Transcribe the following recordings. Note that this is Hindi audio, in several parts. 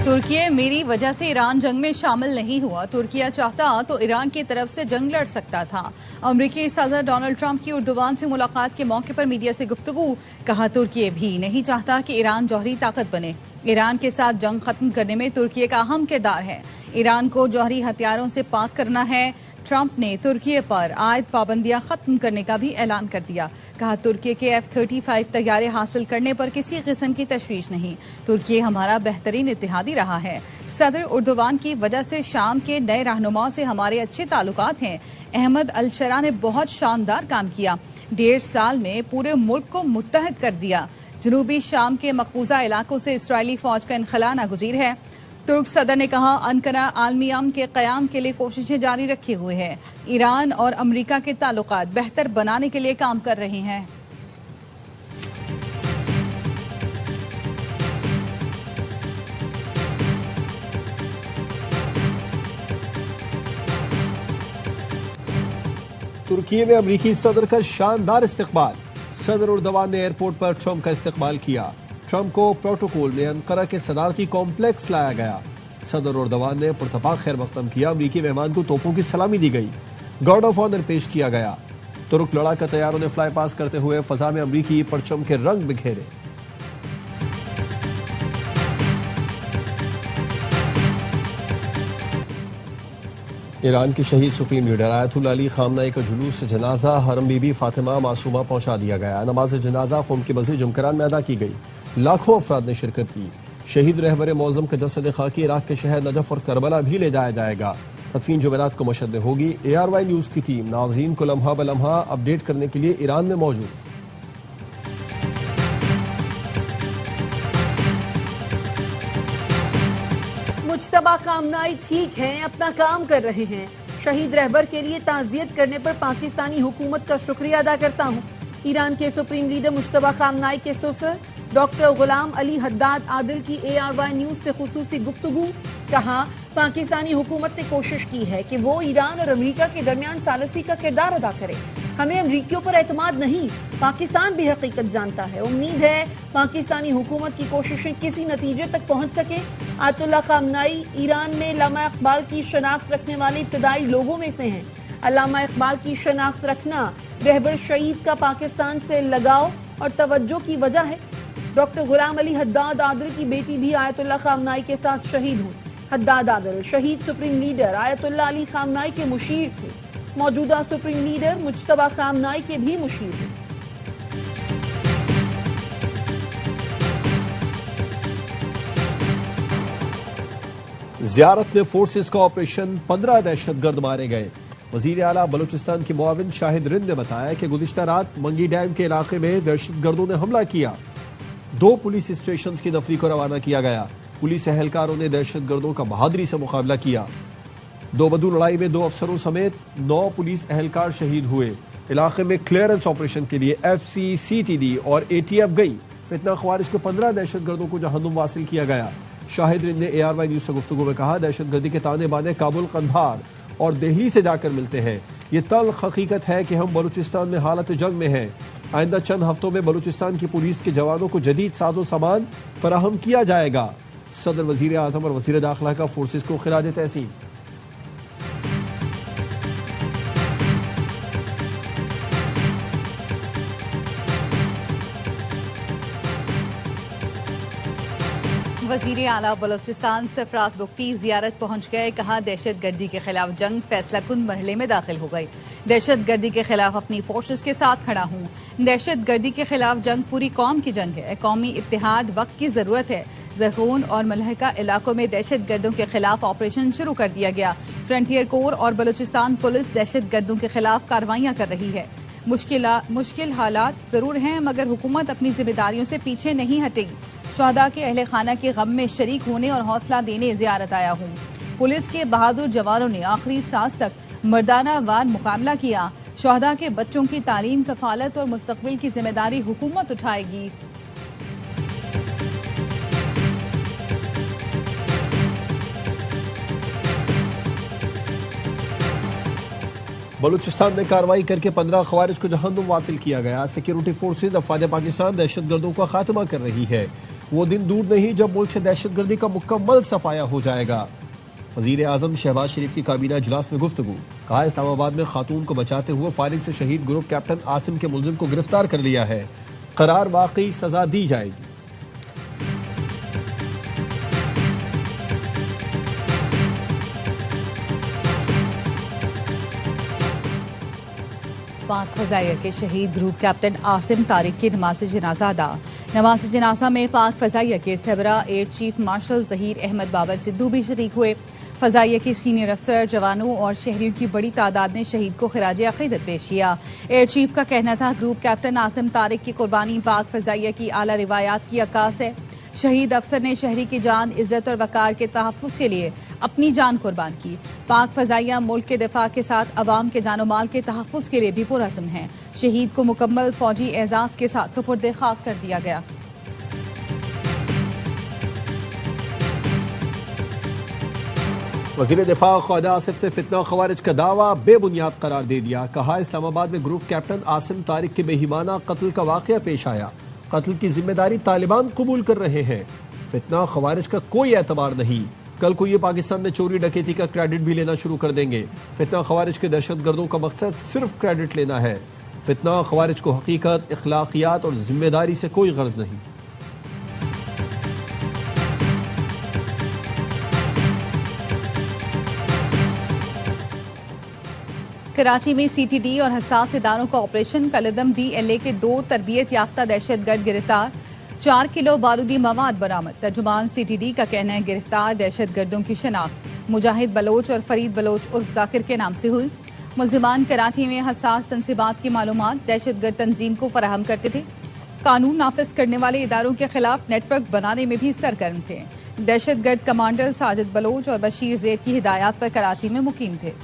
तुर्की मेरी वजह से ईरान जंग में शामिल नहीं हुआ। तुर्की चाहता तो ईरान की तरफ से जंग लड़ सकता था। अमेरिकी सदर डोनाल्ड ट्रंप की उर्दुवान से मुलाकात के मौके पर मीडिया से गुफ्तगू। कहा तुर्की भी नहीं चाहता कि ईरान जौहरी ताकत बने। ईरान के साथ जंग खत्म करने में तुर्की का अहम किरदार है। ईरान को जौहरी हथियारों से पाक करना है। ट्रंप ने तुर्की पर आयद पाबंदियां खत्म करने का भी ऐलान कर दिया। कहा तुर्की के F-35 तैयारे हासिल करने पर किसी किस्म की तशवीश नहीं। तुर्की हमारा बेहतरीन इत्तेहादी रहा है। सदर उर्दुवान की वजह से शाम के नए रहनुमा से हमारे अच्छे ताल्लुकात हैं। अहमद अल शरा ने बहुत शानदार काम किया। 1.5 साल में पूरे मुल्क को मुत्तहद कर दिया। जनूबी शाम के मकबूजा इलाकों से इसराइली फौज का इनखला नागुज़ीर है। तुर्क सदर ने कहा अनकरा आलमी अमन के क़याम के लिए कोशिशें जारी रखे हुए है। ईरान और अमेरिका के ताल्लुकात बेहतर बनाने के लिए काम कर रहे हैं। तुर्की में अमेरिकी सदर का शानदार इस्तकबाल। सदर उर्दवान ने एयरपोर्ट पर ट्रंप का इस्तकबाल किया। ट्रंप को प्रोटोकॉल में अंकारा के सदारती कॉम्प्लेक्स लाया गया। सदर उर्दवान ने पुरतपाक खैर मकदम किया। अमेरिकी मेहमान को तोपों की सलामी दी गई। गार्ड ऑफ ऑनर पेश किया गया। तुर्क लड़ाका तैयारों ने फ्लाई पास करते हुए फजा में अमेरिकी परचम के रंग बिखेरे। ईरान की शहीद सुप्रीम लीडर आयतुल्लाह अली खामनाई का जुलूस जनाजा हरम बीबी फातिमा मासूमा पहुंचा दिया गया। नमाज जनाजा कौम की मस्जिद जुमकरान में अदा की गई। लाखों अफराद ने शिरकत की। शहीद रहबर मौज़म का जसद खाकी इराक के शहर नजफ और करबला भी ले जाया जाएगा। तदफीन जुमेरात को मशहद में होगी। ARY न्यूज की टीम नाज़रीन को लम्हा ब लम्हा अपडेट करने के लिए ईरान में मौजूद। मुज्तबा खामनाई ठीक हैं, अपना काम कर रहे हैं। शहीद रहबर के लिए ताज़ियत करने पर पाकिस्तानी हुकूमत का शुक्रिया अदा करता हूँ। ईरान के सुप्रीम लीडर मुज्तबा खामनाई के ससुर डॉक्टर गुलाम अली हद्दाद आदिल की ARY न्यूज से खुसूसी गुफ्तगू। कहा पाकिस्तानी हुकूमत ने कोशिश की है कि वो ईरान और अमेरिका के दरमियान सालसी का किरदार अदा करे। हमें अमरीकियों पर एतमाद नहीं, पाकिस्तान भी हकीकत जानता है। उम्मीद है पाकिस्तानी हुकूमत की कोशिशें किसी नतीजे तक पहुंच सके। आयतुल्लाह खामनाई ईरान में अल्लामा इकबाल की शनाख्त रखने वाले इब्तदाई लोगों में से हैं। अल्लामा इकबाल की शनाख्त रखना रहबर शहीद का पाकिस्तान से लगाव और तवज्जो की वजह है। डॉक्टर गुलाम अली हद्दाद आदिल की बेटी भी आयतुल्लाह खामनाई के साथ शहीद हुई। हद्दाद आदिल शहीद सुप्रीम लीडर आयतुल्लाह अली खामनाई के मुशीर थे। मौजूदा सुप्रीम लीडर मुज्तबा खामनाई के भी मुशीर हैं। ज़ियारत में फोर्सेस का ऑपरेशन, 15 दहशतगर्द मारे गए। वजीर आला बलूचिस्तान के मुआविन शाहिद रिंद ने बताया कि गुज़िश्ता रात मंगी डैम के इलाके में दहशतगर्दों ने हमला किया। 2 पुलिस स्टेशन की नफरी को रवाना किया गया। पुलिस एहलकारों ने दहशतगर्दों का बहादुरी से मुकाबला किया। दोबदू लड़ाई में 2 अफसरों समेत 9 पुलिस एहलकार शहीद हुए। इलाके में क्लियरेंस ऑपरेशन के लिए FCCTD और ATF गई। फितना ख्वारिज के 15 दहशतगर्दों को जहन्नुम वासिल किया गया। शाहिद रिंद ने ARY न्यूज से गुफ्तगू में कहा दहशतगर्दी के ताने बाने काबुल, कंधार और दिल्ली से जाकर मिलते हैं। ये तल्ख हकीकत है कि हम बलूचिस्तान में हालत जंग में हैं। आइंदा चंद हफ्तों में बलूचिस्तान की पुलिस के जवानों को जदीद साजो सामान फराहम किया जाएगा। सदर, वजीर आजम और वजीर दाखिला का फोर्सेस को खिराज तहसीन। वजीर आला बलूचिस्तान सरफराज बुख्ती जियारत पहुंच गए। कहा दहशत गर्दी के खिलाफ जंग फैसला कुन मरहले में दाखिल हो गई। दहशत गर्दी के खिलाफ अपनी फोर्सेस के साथ खड़ा हूँ। दहशत गर्दी के खिलाफ जंग पूरी कौम की जंग है। कौमी इत्तेहाद वक्त की जरूरत है। ज़रगून और मलहका इलाकों में दहशत गर्दों के खिलाफ ऑपरेशन शुरू कर दिया गया। फ्रंटियर कोर और बलूचिस्तान पुलिस दहशत गर्दों के खिलाफ कार्रवाइयाँ कर रही है। मुश्किल हालात जरूर हैं मगर हुकूमत अपनी जिम्मेदारियों से पीछे नहीं हटेगी। शहदा के अहले खाना के गम में शरीक होने और हौसला देने जियारत आया हूँ। पुलिस के बहादुर जवानों ने आखिरी सांस तक मर्दाना वार मुकाबला किया। शहदा के बच्चों की तालीम, कफालत और मुस्तकबिल की जिम्मेदारी हुकूमत उठाएगी। बलूचिस्तान में कार्रवाई करके 15 खवारिज को जहन्नुम वासिल किया गया। सिक्योरिटी फोर्सेज अफवाज पाकिस्तान दहशतगर्दों का खात्मा कर रही है। वो दिन दूर नहीं जब मुल्क से दहशतगर्दी का मुकम्मल सफाया हो जाएगा। वजीर आजम शहबाज शरीफ की काबीना इजलास में गुफ्तगू, कहा इस्लामाबाद में खातून को बचाते हुए फायरिंग से शहीद ग्रुप कैप्टन आसिम के मुलजिम को गिरफ्तार कर लिया है, करार वाकई सजा दी जाएगी। पाक फजाइया के शहीद ग्रुप कैप्टन आसिम तारिक की नमाज जनाजा अदा। नमाज जनाजा में पाक फजाइया के इस्तेबरा air chief marshal Zaheer Ahmed Babar Sidhu भी शरीक हुए। फजाइया के सीनियर अफसर, जवानों और शहरियों की बड़ी तादाद ने शहीद को खिराज अकीदत पेश किया। एयर चीफ का कहना था ग्रुप कैप्टन आसिम तारिक की कुर्बानी पाक फजाइया की आला रिवायात की अक्कास है। शहीद अफसर ने शहरी की जान, इज्जत और वकार के तहफ़्फ़ुज़ के लिए अपनी जान कुर्बान की। पाक फजाइया मुल्क के दिफा के साथ अवाम के जानो माल के तहफ़्फ़ुज़ के लिए भी पुरअज़्म है। शहीद को मुकम्मल फौजी एजाज़ के साथ सुपुर्द खाक कर दिया गया। वज़ीर दिफा ख्वाजा आसिफ ने फितना खवारिज का दावा बेबुनियाद करार दे दिया। कहा इस्लामाबाद में ग्रुप कैप्टन आसिम तारिक के बेईमाना कत्ल का वाक़या पेश आया। कत्ल की जिम्मेदारी तालिबान कबूल कर रहे हैं। फितना खवारिज का कोई एतबार नहीं। कल को ये पाकिस्तान में चोरी डकैती का क्रेडिट भी लेना शुरू कर देंगे। फितना खवारिज के दहशत गर्दों का मकसद सिर्फ क्रेडिट लेना है। फितना खवारिज को हकीकत, इखलाकियात और जिम्मेदारी से कोई गर्ज नहीं। कराची में CTD और हसास इदारों का ऑपरेशन, कलदम DLA के 2 तरबियत याफ्ता दहशतगर्द गिरफ्तार, 4 किलो बारूदी मवाद बरामद। तर्जुमान CTD का कहना है गिरफ्तार दहशतगर्दों की शनाख्त मुजाहिद बलोच और फरीद बलोच उर्फ जाकिर के नाम से हुई। मुलजिमान कराची में हसास तनसीबात की मालूमात दहशतगर्द तंजीम को फराहम करते थे। कानून नाफिज करने वाले इदारों के खिलाफ नेटवर्क बनाने में भी सरगर्म थे। दहशतगर्द कमांडर साजिद बलोच और बशीर ज़ेब की हिदायत पर कराची में मुकीम थे।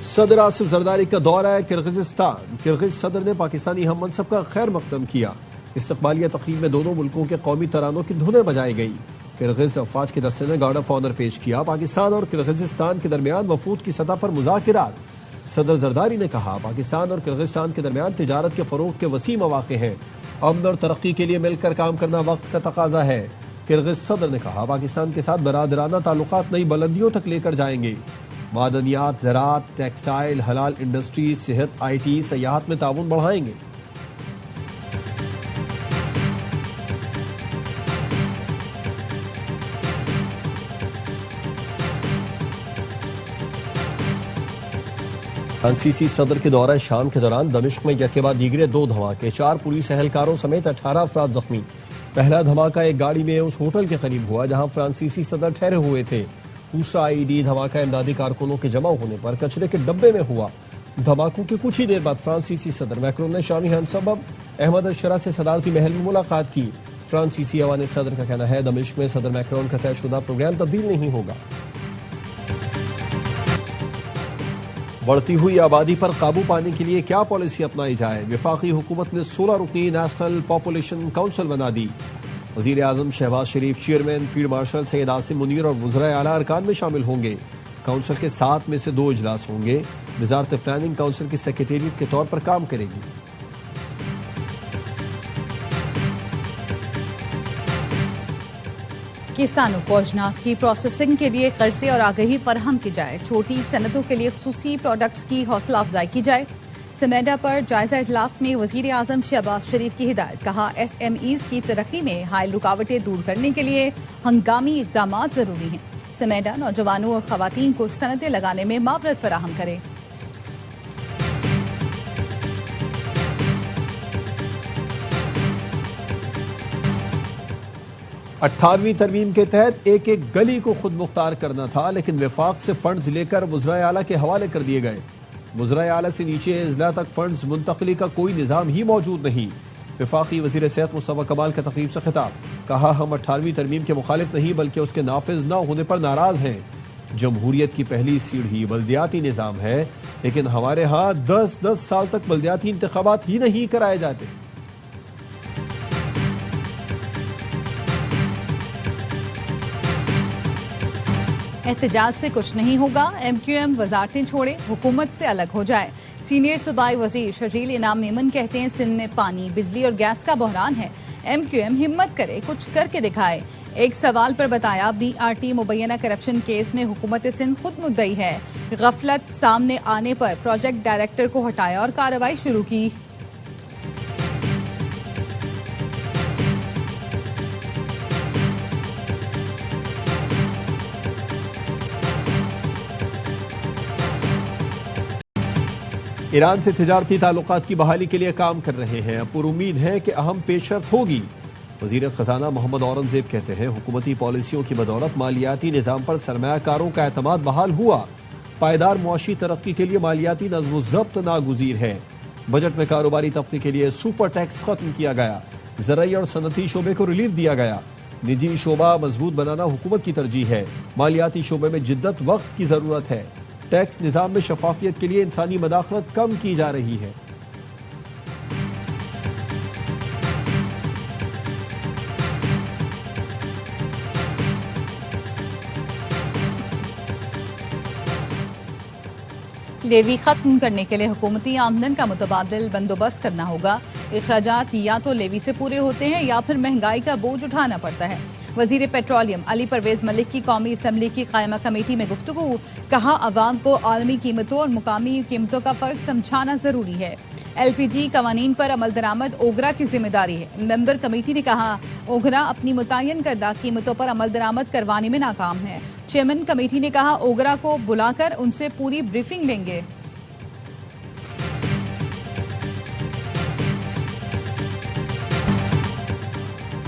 सदर आसिफ जरदारी का दौरा है किर्गिज़स्तान। किर्गिज़ सदर ने पाकिस्तानी हम मनसब का खैर मकदम किया। इस्तकबालिया तकरीब में दोनों मुल्कों के कौमी तरानों की धुनें बजाई गई। किर्गिज़ अफवाज के दस्ते ने गार्ड ऑफ ऑनर पेश किया। पाकिस्तान और किर्गिज़स्तान के दरमियान वफूद की सतह पर मुज़ाकिरात। सदर जरदारी ने कहा पाकिस्तान और किर्गिज़स्तान के दरमियान तिजारत के फ़रोग़ के वसी मौक़े हैं। अमन और तरक्की के लिए मिलकर काम करना वक्त का तकाजा है। किर्गिज़ सदर ने कहा पाकिस्तान के साथ बरादराना ताल्लुकात नई बुलंदियों तक लेकर जाएंगे। मादनियात, ज़राअत, टेक्सटाइल, हलाल इंडस्ट्रीज, सेहत, IT, सयाहत में ताउन बढ़ाएंगे। फ्रांसीसी सदर के दौरा शाम के दौरान दमिश्क में यके बाद दीगरे 2 धमाके, 4 पुलिस एहलकारों समेत 18 अफराद जख्मी। पहला धमाका एक गाड़ी में उस होटल के करीब हुआ जहां फ्रांसीसी सदर ठहरे हुए थे। दूसरा IED धमाका इमदादी कारकुनों के जमा होने पर कचरे के डब्बे में हुआ। धमाकों के कुछ ही देर बाद फ्रांसीसी सदर मैक्रोन ने शामी हमसबब अहमद अशरा से सदारती महल में मुलाकात की। फ्रांसीसी अवान सदर का कहना है दमिश्क में सदर मैक्रोन का तयशुदा प्रोग्राम तब्दील नहीं होगा। बढ़ती हुई आबादी पर काबू पाने के लिए क्या पॉलिसी अपनाई जाए? वफाकी हुकूमत ने 16 रुकनी नेशनल पॉपुलेशन काउंसिल बना दी। वज़ीर आज़म Shehbaz Sharif chairman, field marshal Syed Asim Munir और वज़राए आला अरकान में शामिल होंगे। काउंसिल के 7 में से 2 इजलास होंगे। वज़ारत प्लानिंग काउंसिल की सेक्रेटेरिएट के तौर पर काम करेगी। किसानों को अजनास की प्रोसेसिंग के लिए कर्जे और आगही फराहम की जाए। छोटी सनतों के लिए खुसूसी प्रोडक्ट्स की हौसला अफजाई की जाए। समेडा पर जायजा इजलास में वज़ीर आज़म शहबाज शरीफ की हिदायत। कहा SMEs की तरक्की में हायल रुकावटें दूर करने के लिए हंगामी इकदाम जरूरी हैं। समेडा नौजवानों और खवातीन को सनतें लगाने में मावरत फराहम करे। 18वीं तरमीम के तहत एक एक गली को खुद मुख्तार करना था, लेकिन वफाक से फंड्स लेकर वज़राए आला के हवाले कर दिए गए। वज़राए आला से नीचे अजला तक फंड्स मुंतकली का कोई निज़ाम ही मौजूद नहीं। वफाकी वज़ीर सेहत मुस्तफ़ा कमाल का तकरीब से खिताब। कहा हम 18वीं तरमीम के मुखालिफ नहीं बल्कि उसके नाफिज न होने पर नाराज हैं। जमहूरियत की पहली सीढ़ी बल्दियाती निज़ाम है, लेकिन हमारे यहाँ 10-10 साल तक बल्दियाती इंतखाबात ही नहीं कराए जाते। एहतजाज से कुछ नहीं होगा, MQM वजारतें छोड़े, हुकूमत से अलग हो जाए। सीनियर सूबाई वजीर शर्जील इनाम मेमन कहते हैं सिंध में पानी, बिजली और गैस का बहरान है। MQM हिम्मत करे, कुछ करके दिखाए। एक सवाल पर बताया BRT मुबैना करप्शन केस में हुकूमत सिंध खुद मुद्दई है। गफलत सामने आने पर प्रोजेक्ट डायरेक्टर को हटाया और कार्रवाई शुरू की। ईरान से तिजारती ताल्लुकात की बहाली के लिए काम कर रहे हैं, पुर उम्मीद है कि अहम पेशरफ होगी। वजीर खजाना मोहम्मद औरंगजेब कहते हैं हुकूमती पॉलिसियों की बदौलत मालियाती निज़ाम पर सरमायाकारों का एतमाद बहाल हुआ। पायदार मुआशी तरक्की के लिए मालियाती नज़्म ज़ब्त नागुज़ीर है। बजट में कारोबारी तबके के लिए सुपर टैक्स खत्म किया गया। ज़राई और सनती शोबे को रिलीफ दिया गया। निजी शोबा मजबूत बनाना हुकूमत की तरजीह है। मालियाती शोबे में जिद्दत वक्त की ज़रूरत है। टैक्स निज़ाम में शफाफियत के लिए इंसानी मदाखलत कम की जा रही है। लेवी खत्म करने के लिए हुकूमती आमदन का मुतबादिल बंदोबस्त करना होगा। अखराजात या तो लेवी से पूरे होते हैं या फिर महंगाई का बोझ उठाना पड़ता है। वजीर पेट्रोलियम अली परवेज मलिक की कौमी असम्बली की कायमा कमेटी में गुफ्तगू, कहा अवाम को आलमी कीमतों और मुकामी कीमतों का फर्क समझाना जरूरी है। LPG कवानीन पर अमल दरामद ओगरा की जिम्मेदारी है। मेंबर कमेटी ने कहा ओगरा अपनी मुतय्यन करदा कीमतों पर अमल दरामद करवाने में नाकाम है। चेयरमैन कमेटी ने कहा ओगरा को बुलाकर उनसे पूरी ब्रीफिंग लेंगे।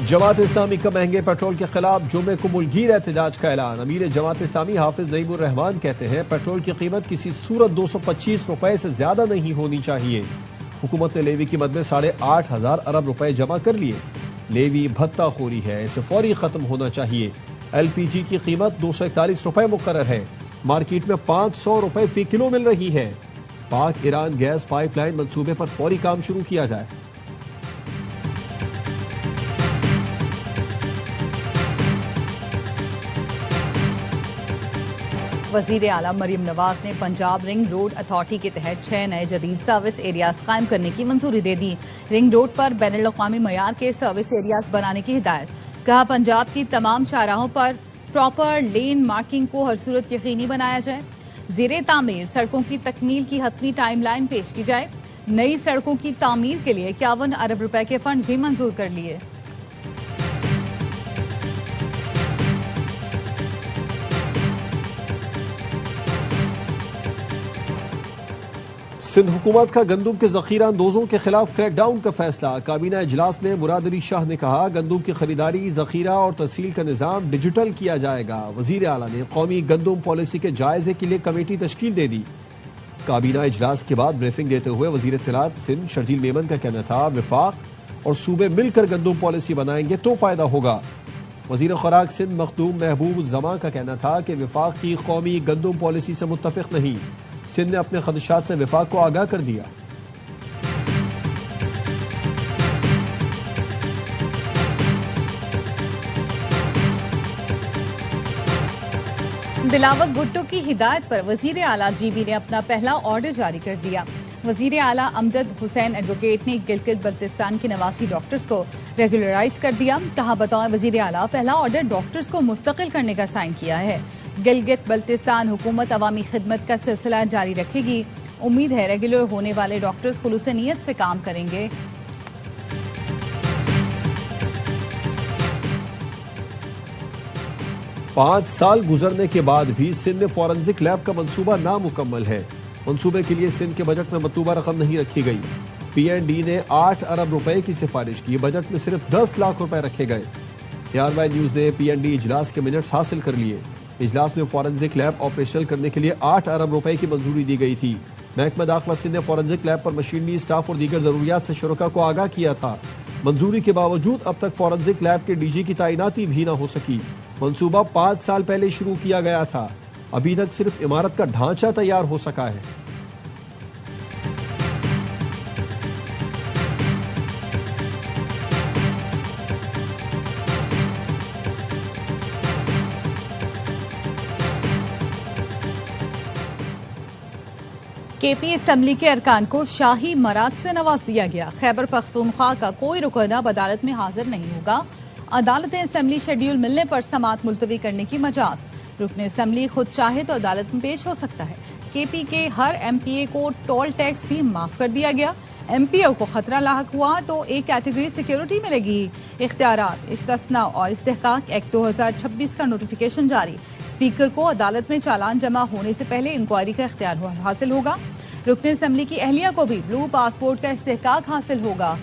जमात इस्लामी का महंगे पेट्रोल के खिलाफ जुमे को मुल्कीर एहतजाज का ऐलान। अमीर जमात इस्लामी हाफिज नईमुर रहमान कहते हैं पेट्रोल की कीमत किसी सूरत 225 रुपए से ज्यादा नहीं होनी चाहिए। हुकूमत ने लेवी की मद में 8,500 अरब रुपए जमा कर लिए। लेवी भत्ताखोरी है, इसे फौरी खत्म होना चाहिए। LPG की कीमत 241 रुपए मुकर्रर है। मार्केट में 500 रुपए फी किलो मिल रही है। पाक ईरान गैस पाइपलाइन मंसूबे पर फौरी काम शुरू किया जाए। वजीर आला मरीम नवाज ने पंजाब रिंग रोड अथॉरिटी के तहत 6 नए जदीद सर्विस एरियाज कायम करने की मंजूरी दे दी। रिंग रोड पर बैनुल-अक़वामी मयार के सर्विस एरियाज बनाने की हिदायत। कहा पंजाब की तमाम शाहराहों पर प्रॉपर लेन मार्किंग को हर सूरत यकीनी बनाया जाए। ज़ेरे तामीर सड़कों की तकमील की हतमी टाइमलाइन पेश की जाए। नई सड़कों की तामीर के लिए 51 अरब रुपए के फंड भी मंजूर कर लिए। सिंध हुकूमत का गंदुम के जखीरा अंदोजों के खिलाफ क्रैकडाउन का फैसला। काबीना इजलास में मुराद अली शाह ने कहा गंदुम की खरीदारी, जखीरा और तहसील का निज़ाम डिजिटल किया जाएगा। वजीर आला ने कौमी गंदुम पॉलिसी के जायजे के लिए कमेटी तश्कील दे दी। काबीना इजलास के बाद ब्रीफिंग देते हुए वजीर इत्तलात सिंध शर्जील मेमन का कहना था विफाक और सूबे मिलकर गंदुम पॉलिसी बनाएंगे तो फायदा होगा। वजीर खुराक सिंध मखदूम महबूब जमा का कहना था कि विफाक की कौमी गंदुम पॉलिसी से मुत्तफिक नहीं। सिंध ने अपने खदशात से विफाक को आगाह कर दिया। बिलावल भुट्टो की हिदायत पर वजीर आला GB ने अपना पहला ऑर्डर जारी कर दिया। वजीर आला अमजद हुसैन एडवोकेट ने गिलगित बल्तिस्तान के 89 डॉक्टर्स को रेगुलराइज कर दिया। कहा बताओ वजीर आला पहला ऑर्डर डॉक्टर्स को मुस्तकिल करने का साइन किया है। गिलगित बल्तिस्तान हुकूमत अवामी खिदमत का सिलसिला जारी रखेगी। उम्मीद है रेगुलर होने वाले डॉक्टर्स खुलूस नीयत से काम करेंगे। पांच साल गुजरने के बाद भी सिंध में फॉरेंसिक लैब का मंसूबा नामुकम्मल है। मंसूबे के लिए सिंध के बजट में मतलूबा रकम नहीं रखी गई। PND ने 8 अरब रुपए की सिफारिश की, बजट में सिर्फ 10 लाख रुपए रखे गए। ARY न्यूज ने PND इजलास के मिनट्स हासिल कर लिए। इजलास में फॉरेंसिक लैब ऑपरेशनल करने के लिए 8 अरब रुपए की मंजूरी दी गई थी। महकमा दाखिला सिंध ने फॉरेंसिक लैब पर मशीनरी, स्टाफ और दीगर जरूरियात से शुरका को आगाह किया था। मंजूरी के बावजूद अब तक फॉरेंसिक लैब के DG की तैनाती भी न हो सकी। मंसूबा 5 साल पहले शुरू किया गया था, अभी तक सिर्फ इमारत का ढांचा तैयार हो सका है। केपी असम्बली के अरकान को शाही मराद से नवाज दिया गया। खैबर पख्तूनख्वा का कोई रुकन अब अदालत में हाजिर नहीं होगा। अदालत असम्बली शेड्यूल मिलने पर समाअत मुलतवी करने की मजाज। रुकन असम्बली खुद चाहे तो अदालत में पेश हो सकता है। केपी के हर एमपीए को टोल टैक्स भी माफ कर दिया गया। एमपीओ को खतरा लाहक हुआ तो एक कैटेगरी सिक्योरिटी मिलेगी। इख्तियारात, इस्तिस्ना और इस्तेहकाक एक्ट 2026 का नोटिफिकेशन जारी। स्पीकर को अदालत में चालान जमा होने से पहले इंक्वायरी का इख्तियार हासिल होगा। रुकन असम्बली की अहलिया को भी ब्लू पासपोर्ट का इस्तेहकाक हासिल होगा।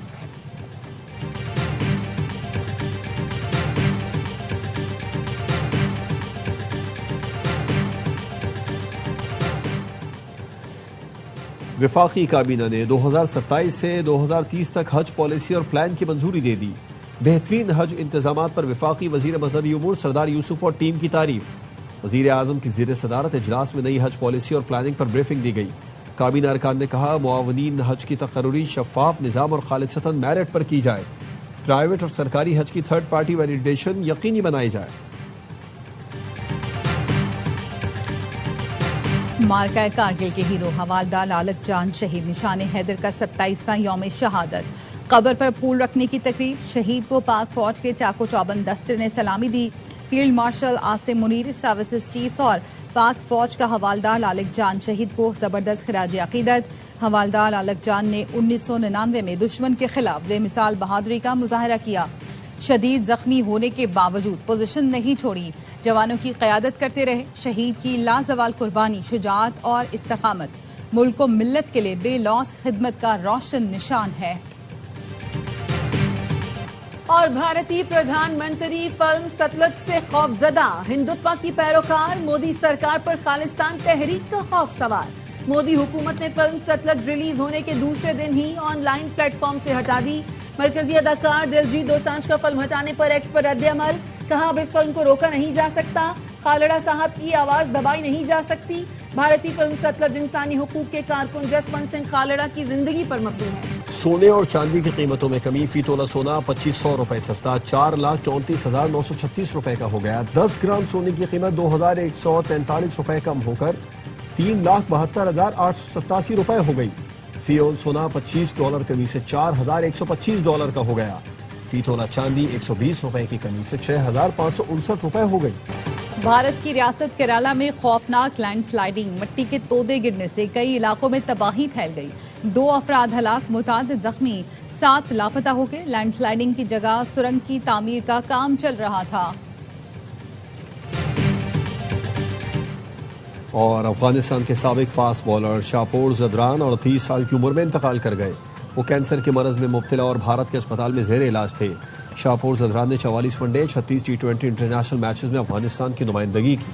वफाकी काबीना ने 2027 से 2030 तक हज पॉलिसी और प्लान की मंजूरी दे दी। बेहतरीन हज इंतजामात पर वफाकी वजीर मजहबी उमूर सरदार यूसुफ और टीम की तारीफ। वजीर आजम की ज़ेर सदारत इजलास में नई हज पॉलिसी और प्लानिंग पर ब्रीफिंग दी गई। काबीना अरकान ने कहा, मुआवनीन हज की तकर्री शफाफ निज़ाम और खालिसतन मेरिट पर की जाए। प्राइवेट और सरकारी हज की थर्ड पार्टी वैलिडेशन यकीनी बनाई जाए। मार्का कारगिल के हीरो हवालदार लालक जान शहीद। निशान हैदर का 27वां यौम शहादत। कब्र पर फूल रखने की तकरीब। शहीद को पाक फौज के चाको चौबंद दस्ते ने सलामी दी। Field marshal Asim Munir, services chiefs और पाक फौज का हवालदार लालक जान शहीद को जबरदस्त खिराज अकीदत। हवालदार लालक जान ने 1999 में दुश्मन के खिलाफ बेमिसाल बहादुरी का मुजाहरा किया। शदीद जख्मी होने के बावजूद पोजीशन नहीं छोड़ी। जवानों की क़यादत करते रहे। शहीद की लाजवाल कुर्बानी, शुजाअत और इस्तकामत मुल्क को मिल्लत के लिए बेलौस खिदमत का रोशन निशान है। और भारतीय प्रधानमंत्री फिल्म सतलुज से खौफजदा। हिंदुत्व की पैरोकार, मोदी सरकार पर खालिस्तान तहरीक का खौफ सवार। मोदी हुकूमत ने फिल्म सतलुज रिलीज होने के दूसरे दिन ही ऑनलाइन प्लेटफॉर्म से हटा दी। मरकजी अदाकार दिलजीत दोसांझ का फिल्म हटाने पर एक्स पर रद्द-ए-अमल। कहा, अब इस फिल्म को रोका नहीं जा सकता। खालड़ा साहब की आवाज दबाई नहीं जा सकती। भारतीय फिल्म सतलुज इंसानी हुकूक के कारकुन जसवंत सिंह खालड़ा की जिंदगी पर मबनी है। सोने और चांदी की कीमतों में कमी। फी तोला सोना 2500 रुपए सस्ता 4,34,936 रुपए का हो गया। 10 ग्राम सोने की कीमत 2,143 रुपए कम होकर 3,72,887 रुपए हो गई। फी ओन सोना $25 कमी से $4,125 का हो गया। फी तोला चांदी 120 रुपए की कमी से 6,559 रुपए हो गई। भारत की रियासत केरला में खौफनाक लैंडस्लाइडिंग। मिट्टी के तोदे गिरने से कई इलाकों में तबाही फैल गई। 2 अफराद हलाक, मुतादिद जख्मी, 7 लापता हो गए। लैंडस्लाइडिंग की जगह सुरंग की तामीर का काम चल रहा था। और अफगानिस्तान के साबिक फास्ट बॉलर शाहपुर जदरान 38 साल की उम्र में इंतकाल कर गए। वो कैंसर के मरज में मुब्तला और भारत के अस्पताल में जेर इलाज थे। शाहपुर जदरान ने 44 वनडे 36 T20 इंटरनेशनल मैचेस में अफगानिस्तान की नुमाइंदगी की।